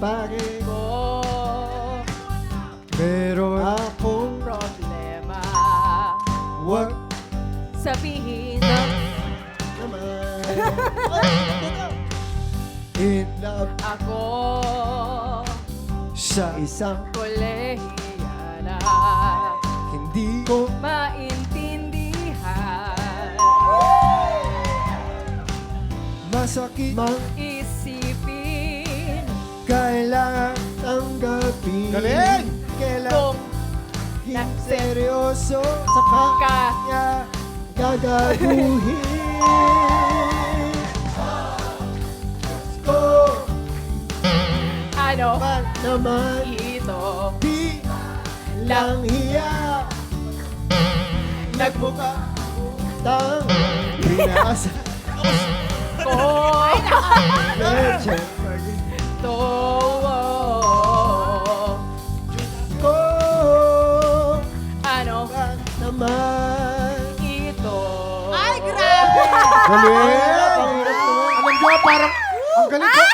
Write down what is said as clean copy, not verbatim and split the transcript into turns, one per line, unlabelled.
bakit
ko
meron akong
problema.
wag
Sabihin
naman in love
ako
sa isang
kolehiyala.
hindi ko
Maintindihan,
masakit mang
isipin
kailangan tanggapin.
Galing!
Kailangan
Kung
seryoso sa kanya gagaguhin. Ko
ano
pa naman
ito
di lang hiya nagbuka tang binasa
ko
leche
to
ko
ano
pa naman.
ito.
Galing! Alam nyo, parang ang galing ko.